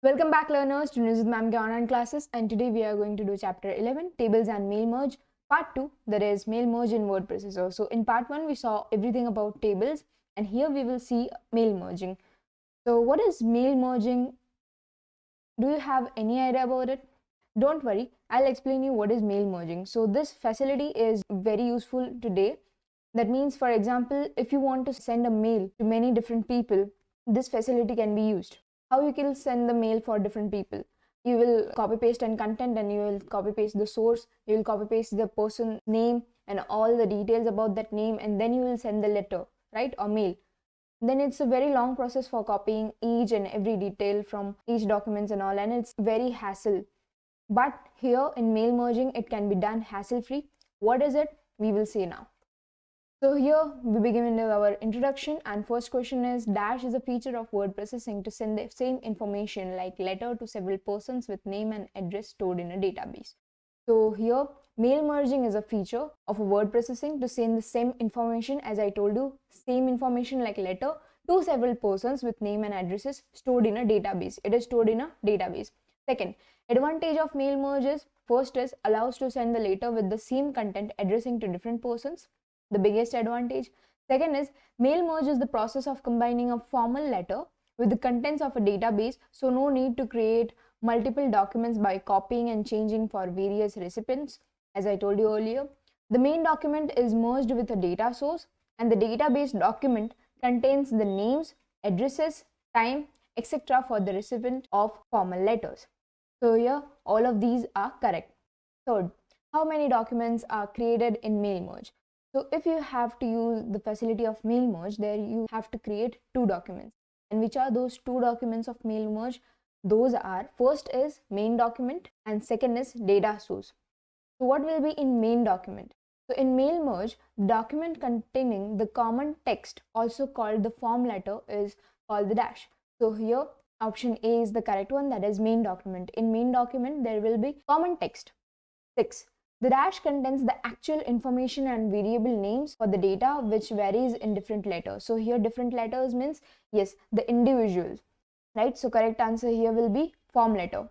Welcome back learners to News with Ma'am के online classes, and today we are going to do chapter 11 tables and mail merge part 2, that is mail merge in word processor. So in part 1 we saw everything about tables, and here we will see mail merging. So what is mail merging? Do you have any idea about it? Don't worry, I'll explain you what is mail merging. So this facility is very useful today. That means, for example, if you want to send a mail to many different people, this facility can be used. How you can send the mail for different people? You will copy paste and content, and you will copy paste the source, you will copy paste the person's name and all the details about that name, and then you will send the letter, right, or mail. Then it's a very long process for copying each and every detail from each documents and all, and it's very hassle. But here in mail merging it can be done hassle free. What is it? We will see now. So here we begin with our introduction, and first question is dash is a feature of word processing to send the same information like letter to several persons with name and address stored in a database. So here mail merging is a feature of a word processing to send the same information, as I told you, same information like letter to several persons with name and addresses stored in a database. It is stored in a database. Second, advantage of mail merge is first is allows to send the letter with the same content addressing to different persons, the biggest advantage. Second is mail merge is the process of combining a formal letter with the contents of a database, so no need to create multiple documents by copying and changing for various recipients. As I told you earlier, the main document is merged with a data source, and the database document contains the names, addresses, time, etc. for the recipient of formal letters. So here all of these are correct. Third, how many documents are created in mail merge? So if you have to use the facility of mail merge, there you have to create two documents. And which are those two documents of mail merge? Those are, first is main document and second is data source. So what will be in main document? So in mail merge, document containing the common text, also called the form letter, is called the dash. So here option A is the correct one, that is main document. In main document there will be common text. 6. The dash contains the actual information and variable names for the data, which varies in different letters. So here different letters means, yes, the individuals, right? So correct answer here will be form letter.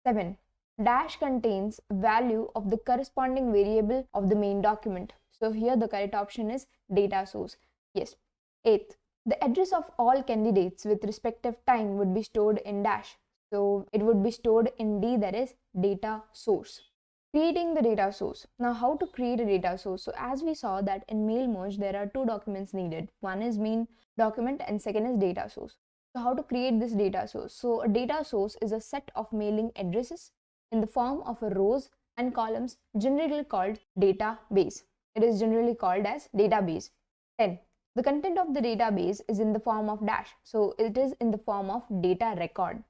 7. Dash contains value of the corresponding variable of the main document. So here the correct option is data source. Yes. 8th, the address of all candidates with respective time would be stored in dash. So it would be stored in D, that is data source. Creating the data source. Now how to create a data source? So as we saw that in mail merge there are two documents needed. One is main document and second is data source. So how to create this data source? So a data source is a set of mailing addresses in the form of a rows and columns, generally called database. It is generally called as database. 10. The content of the database is in the form of dash. So it is in the form of data record.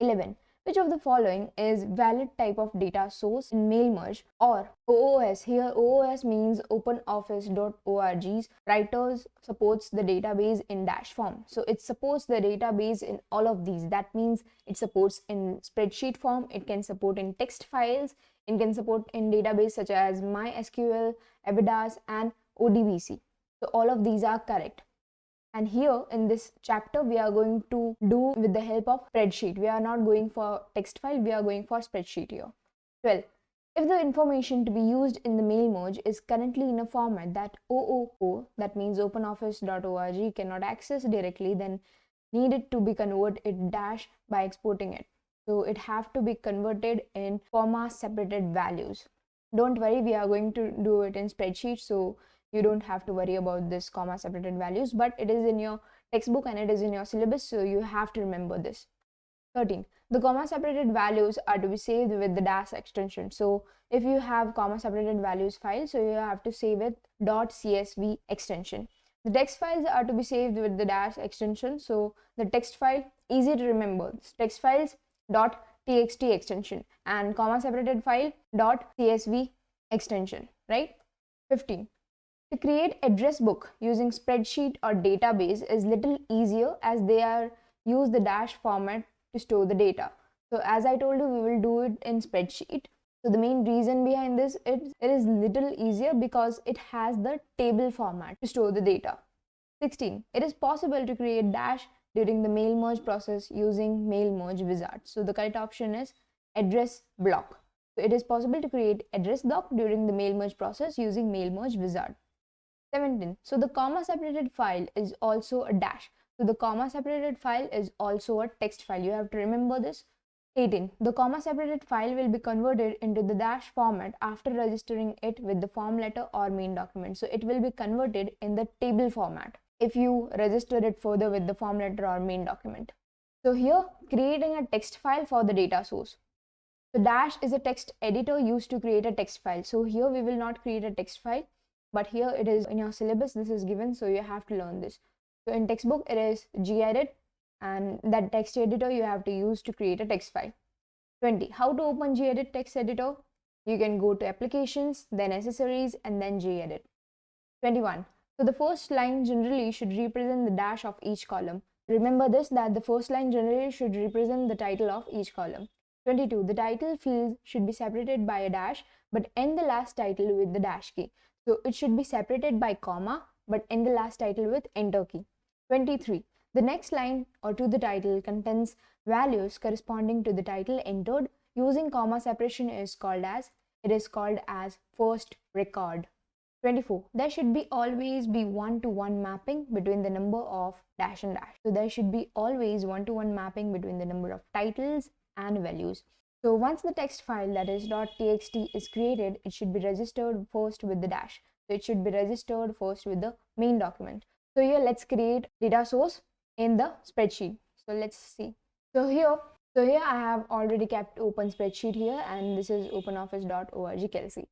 11. Which of the following is valid type of data source in mail merge or OOS? Here OOS means OpenOffice.org's writers supports the database in dash form. So it supports the database in all of these. That means it supports in spreadsheet form, it can support in text files, it can support in database such as MySQL, Avidas and ODBC. So all of these are correct. And here in this chapter we are going to do with the help of spreadsheet. We are not going for text file, we are going for spreadsheet here. 12. If the information to be used in the mail merge is currently in a format that OOO, that means OpenOffice.org, cannot access directly, then needed to be converted it dash by exporting it. So it have to be converted in comma separated values. Don't worry, we are going to do it in spreadsheet, so you don't have to worry about this comma separated values, but it is in your textbook and it is in your syllabus, so you have to remember this. 13. The comma separated values are to be saved with the dash extension. So if you have comma separated values file, so you have to save it .csv extension. The text files are to be saved with the dash extension. So the text file, easy to remember, text files .txt extension and comma separated file .csv extension, right? 15. To create address book using spreadsheet or database is little easier, as they are use the dash format to store the data. So as I told you, we will do it in spreadsheet. So the main reason behind this, it is little easier because it has the table format to store the data. 16. It is possible to create dash during the mail merge process using mail merge wizard. So the correct option is address block. So it is possible to create address block during the mail merge process using mail merge wizard. 17. So the comma separated file is also a dash. So the comma separated file is also a text file. You have to remember this. 18. The comma separated file will be converted into the dash format after registering it with the form letter or main document. So it will be converted in the table format if you register it further with the form letter or main document. So here, creating a text file for the data source. So dash is a text editor used to create a text file. So here we will not create a text file, but here it is in your syllabus, this is given, so you have to learn this. So in textbook it is gedit, and that text editor you have to use to create a text file. 20. How to open gedit text editor? You can go to applications, then accessories, and then gedit. 21. So the first line generally should represent the dash of each column. Remember this, that the first line generally should represent the title of each column. 22. The title field should be separated by a dash, but end the last title with the dash key. So it should be separated by comma, but end the last title with enter key. 23. The next line or to the title contains values corresponding to the title entered using comma separation is called as first record. 24. There should be always be one-to-one mapping between the number of dash and dash. So there should be always one-to-one mapping between the number of titles and values. So once the text file, that is .txt, is created, it should be registered first with the dash. So it should be registered first with the main document. So here let's create data source in the spreadsheet. So let's see. So here I have already kept open spreadsheet here, and this is openoffice.org Kelsey.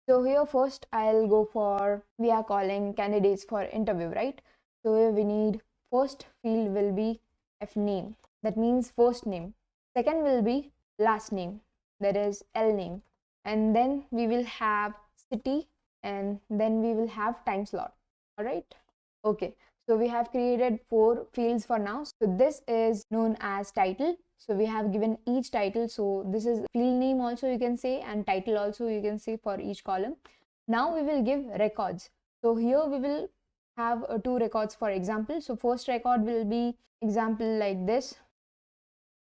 So here first I'll go for, we are calling candidates for interview, right? So here we need, first field will be fname, that means first name. Second will be last name, that is L name, and then we will have city, and then we will have time slot. All right, okay, so we have created 4 fields for now. So this is known as title. So we have given each title, so this is field name also you can say, and title also you can say for each column. Now we will give records. So here we will have 2 records for example. So first record will be example like this.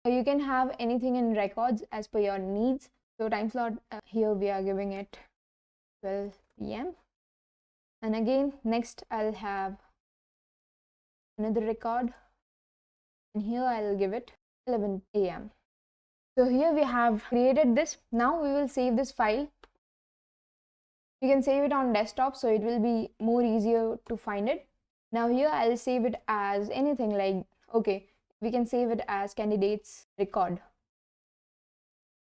You can have anything in records as per your needs. So time slot, here we are giving it 12 p.m. and again next I'll have another record, and here I'll give it 11 a.m. So here we have created this. Now we will save this file. You can save it on desktop, so it will be more easier to find it. Now here I'll save it as anything like, okay, we can save it as candidates record.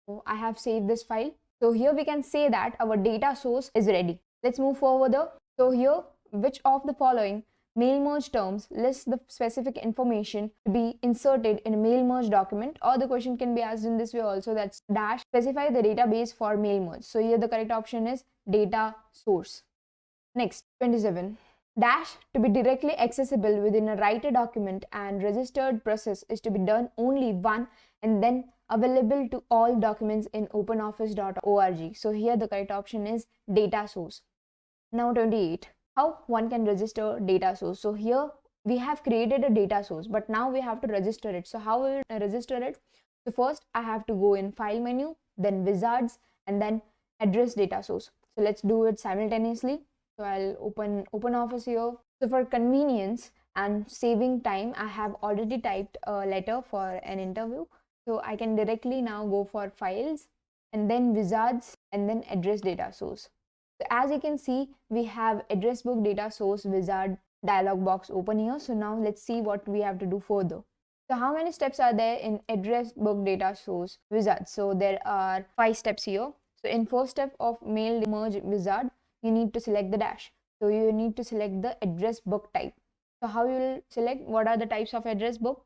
So I have saved this file. So here we can say that our data source is ready. Let's move forward. So here, which of the following mail merge terms lists the specific information to be inserted in a mail merge document? Or the question can be asked in this way also, that's dash specify the database for mail merge. So here the correct option is data source. Next, 27. Dash to be directly accessible within a writer document and registered process is to be done only one and then available to all documents in openoffice.org. So here the correct option is data source. Now 28. How one can register data source. So here we have created a data source, but now we have to register it. So how will I register it? So first I have to go in file menu, then wizards, and then address data source. So let's do it simultaneously. So I'll open OpenOffice here. So for convenience and saving time, I have already typed a letter for an interview. So I can directly now go for files and then wizards and then address data source. So as you can see, we have address book data source wizard dialog box open here. So now let's see what we have to do further. So how many steps are there in address book data source wizard? So there are 5 steps here. So in first step of mail merge wizard, you need to select the dash. So you need to select the address book type. So how you will select, what are the types of address book?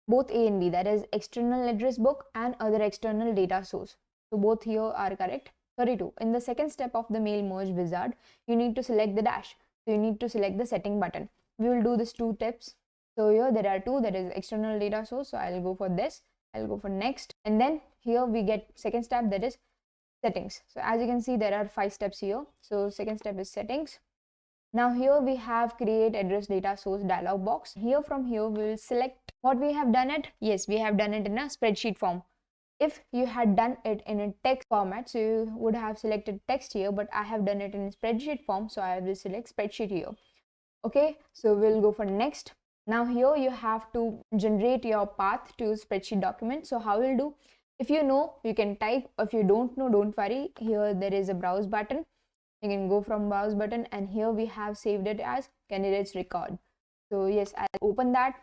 Both A and B, that is external address book and other external data source. So both here are correct. 32. In the second step of the mail merge wizard, you need to select the dash. So you need to select the setting button. We will do these 2 tips. So here there are 2, that is external data source. So I'll go for this. I'll go for next. And then here we get second step, that is settings. So as you can see, there are 5 steps here. So second step is settings. Now here we have create address data source dialog box. Here from here we will select What we have done it? Yes, we have done it in a spreadsheet form. If you had done it in a text format, so you would have selected text here, but I have done it in a spreadsheet form, so I will select spreadsheet here. Okay, so we'll go for next. Now here you have to generate your path to spreadsheet document. So how we'll do, if you know, you can type. If you don't know, don't worry. Here there is a browse button. You can go from browse button, and here we have saved it as candidates record. So yes, I'll open that,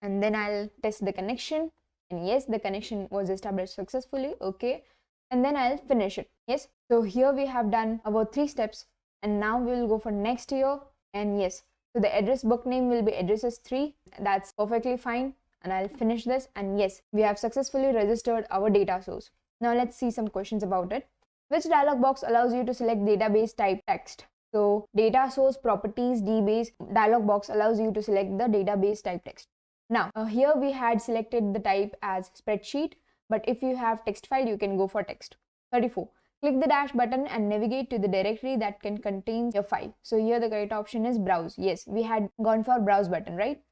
and then I'll test the connection, and yes, the connection was established successfully. Okay, and then I'll finish it. Yes, so here we have done about 3 steps, and now we'll go for next here. And yes, so the address book name will be addresses 3. That's perfectly fine, and I'll finish this. And yes, we have successfully registered our data source. Now let's see some questions about it. Which dialog box allows you to select database type text? So data source properties DBase dialog box allows you to select the database type text. Now here we had selected the type as spreadsheet, but if you have text file, you can go for text. 34. Click the dash button and navigate to the directory that can contain your file. So here the correct option is browse. Yes, we had gone for browse button, right?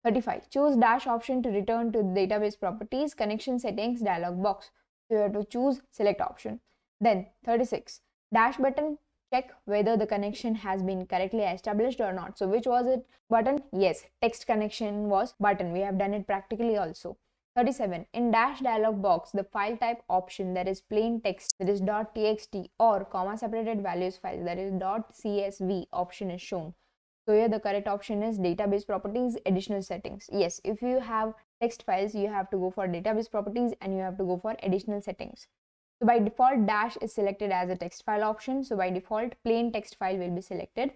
35. Choose dash option to return to the database properties connection settings dialog box. So you have to choose select option. Then 36. Dash button, check whether the connection has been correctly established or not. So which was it? Button? Yes, text connection was button. We have done it practically also. 37. In dash dialog box, the file type option, that is plain text, that is .txt, or comma separated values file, that is .csv option is shown. So here the correct option is database properties, additional settings. Yes, if you have text files, you have to go for database properties and you have to go for additional settings. So by default, dash is selected as a text file option. So by default, plain text file will be selected.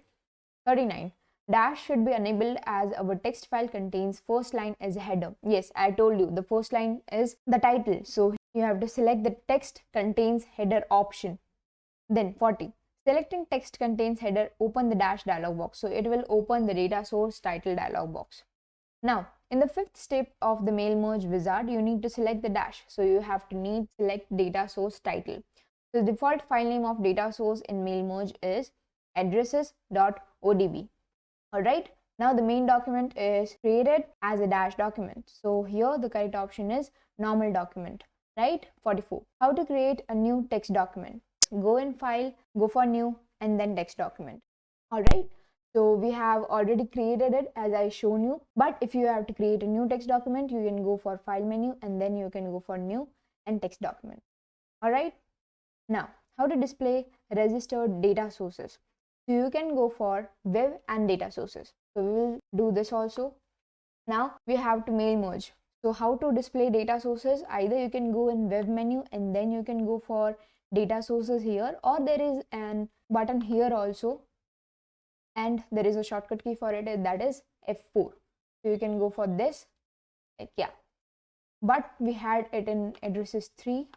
39. Dash should be enabled as our text file contains first line as a header. Yes, I told you the first line is the title. So you have to select the text contains header option. Then 40. Selecting text contains header, open the dash dialog box. So it will open the data source title dialog box. Now, in the 5th step of the mail merge wizard, you need to select the dash. So you have to select data source title. So the default file name of data source in mail merge is addresses.odb. Alright, now the main document is created as a dash document. So here the correct option is normal document, right? 44. How to create a new text document? Go in file, go for new, and then text document. Alright, so we have already created it as I shown you, but if you have to create a new text document, you can go for file menu and then you can go for new and text document. Alright, now how to display registered data sources? So you can go for web and data sources. So we will do this also. Now we have to mail merge. So how to display data sources? Either you can go in web menu and then you can go for data sources here, or there is an button here also, and there is a shortcut key for it, that is F4. So you can go for this, like, yeah, but we had it in addresses 3.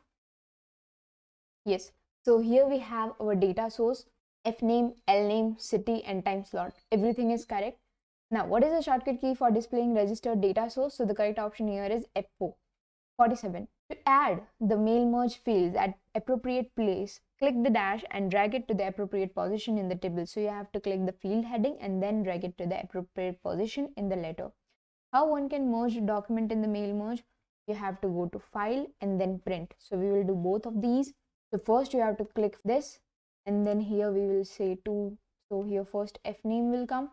Yes, so here we have our data source, F name, L name, city, and time slot. Everything is correct. Now, what is the shortcut key for displaying registered data source? So the correct option here is F4. 47. To add the mail merge fields at appropriate place, click the dash and drag it to the appropriate position in the table. So you have to click the field heading and then drag it to the appropriate position in the letter. How one can merge a document in the mail merge? You have to go to file and then print. So we will do both of these. So first you have to click this, and then here we will say to, so here first F name will come.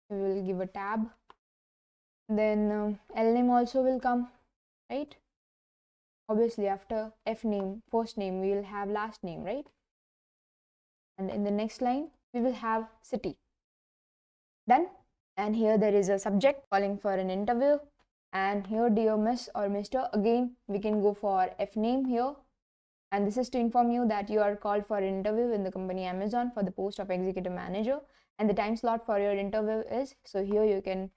We will give a tab. Then L name also will come, right? Obviously after F name, first name, we will have last name, right? And in the next line, we will have city. Done. And here there is a subject calling for an interview. And here, dear Miss or Mr, again, we can go for F name here. And this is to inform you that you are called for an interview in the company Amazon for the post of executive manager. And the time slot for your interview is, so here you can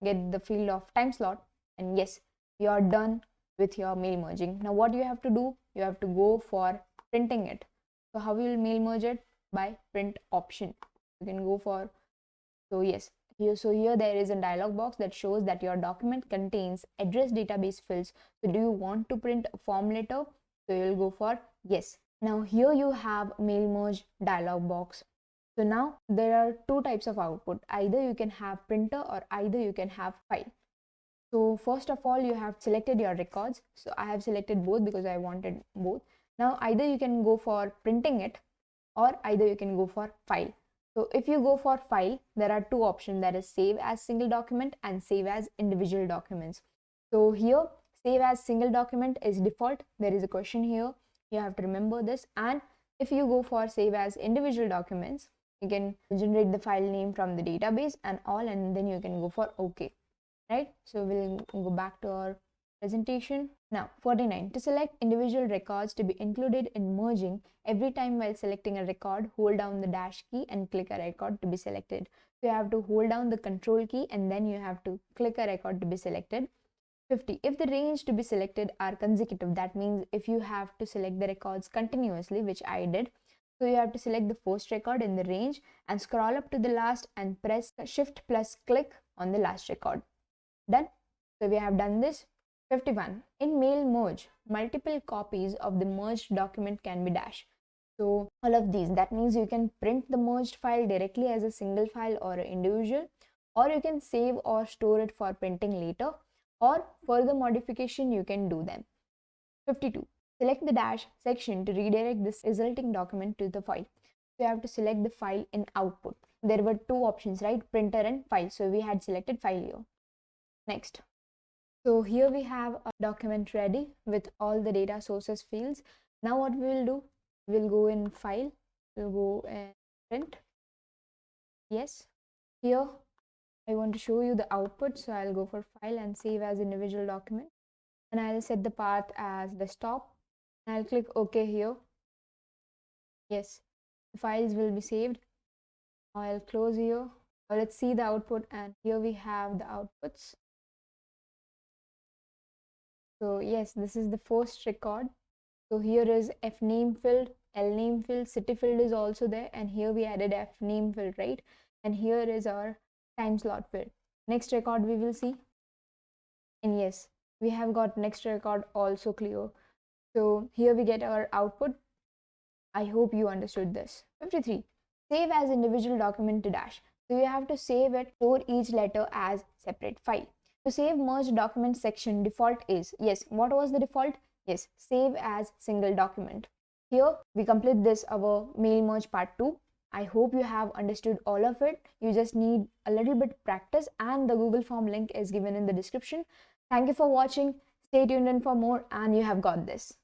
get the field of time slot. And yes, you are done with your mail merging. Now what you have to do, you have to go for printing it. So how you will mail merge it? By print option. You can go for, so yes, here there is a dialog box that shows that your document contains address database fields. So do you want to print a form letter? So you will go for yes. Now here you have mail merge dialog box. So now there are 2 types of output. Either you can have printer or either you can have file. So first of all, you have selected your records. So I have selected both because I wanted both. Now either you can go for printing it, or either you can go for file. So if you go for file, there are two options, that is save as single document and save as individual documents. So here save as single document is default. There is a question here, you have to remember this. And if you go for save as individual documents, you can generate the file name from the database and all, and then you can go for OK, right? So we'll go back to our presentation. Now 49, to select individual records to be included in merging, every time while selecting a record, hold down the dash key and click a record to be selected. So you have to hold down the control key and then you have to click a record to be selected. 50, if the range to be selected are consecutive, that means if you have to select the records continuously, which I did, so you have to select the first record in the range and scroll up to the last and press shift plus click on the last record. Done. So we have done this. 51, in mail merge, multiple copies of the merged document can be dashed. So all of these, that means you can print the merged file directly as a single file or an individual, or you can save or store it for printing later, or further modification you can do them. 52, select the dash section to redirect this resulting document to the file. So you have to select the file in output. There were two options, right? Printer and file. So we had selected file here. Next. So here we have a document ready with all the data sources fields. Now what we will do, we'll go in file, we'll go and print. Yes, here I want to show you the output, so I'll go for file and save as individual document, and I'll set the path as desktop. I'll click OK here. Yes, the files will be saved. I'll close here. Let's see the output, and here we have the outputs. So yes, this is the first record. So here is F name field, L name field, city field is also there, and here we added F name field, right? And here is our time slot field. Next record we will see, and yes, we have got next record also clear. So here we get our output. I hope you understood this. 53, save as individual document to dash. So you have to save it, store each letter as separate file. To save merged document section, default is, yes, what was the default? Yes, save as single document. Here we complete this our mail merge part 2. I hope you have understood all of it. You just need a little bit practice, and the Google form link is given in the description. Thank you for watching. Stay tuned in for more, and you have got this.